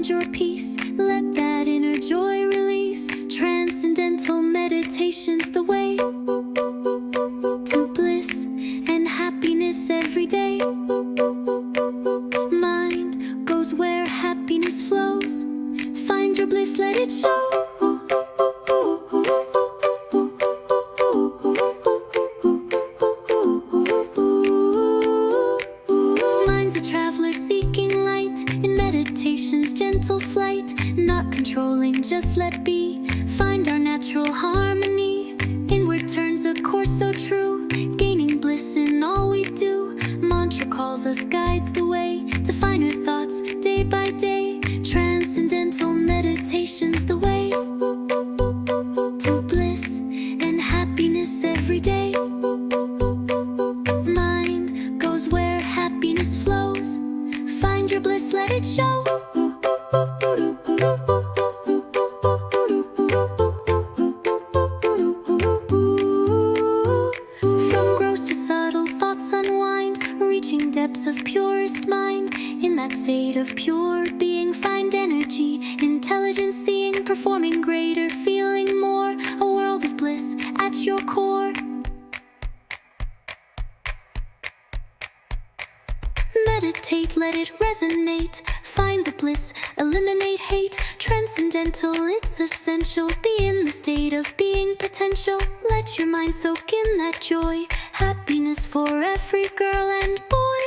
find your peace. Let that inner joy release. Transcendental meditation's the way to bliss and happiness every day. Mind goes where happiness flows. Find your bliss, let it show. Mind's a traveler seeking light in meditation's gentle flight. Not controlling, just let be. Find our natural harmony. Inward turns a course so true. Gaining bliss in all we do. Mantra calls us, guides the way to finer thoughts day by day. Transcendental meditation's the way to bliss and happiness every day. Mind goes where happiness flows. Find your bliss, let it show. From gross to subtle thoughts unwind, reaching depths of purest mind. In that state of pure being, find energy, intelligence, seeing, performing greater, feeling more. A world of bliss at your core. Meditate, let it resonate. Find the bliss, eliminate hate. Transcendental, it's essential. Be in the state of being potential. Let your mind soak in that joy. Happiness for every girl and boy.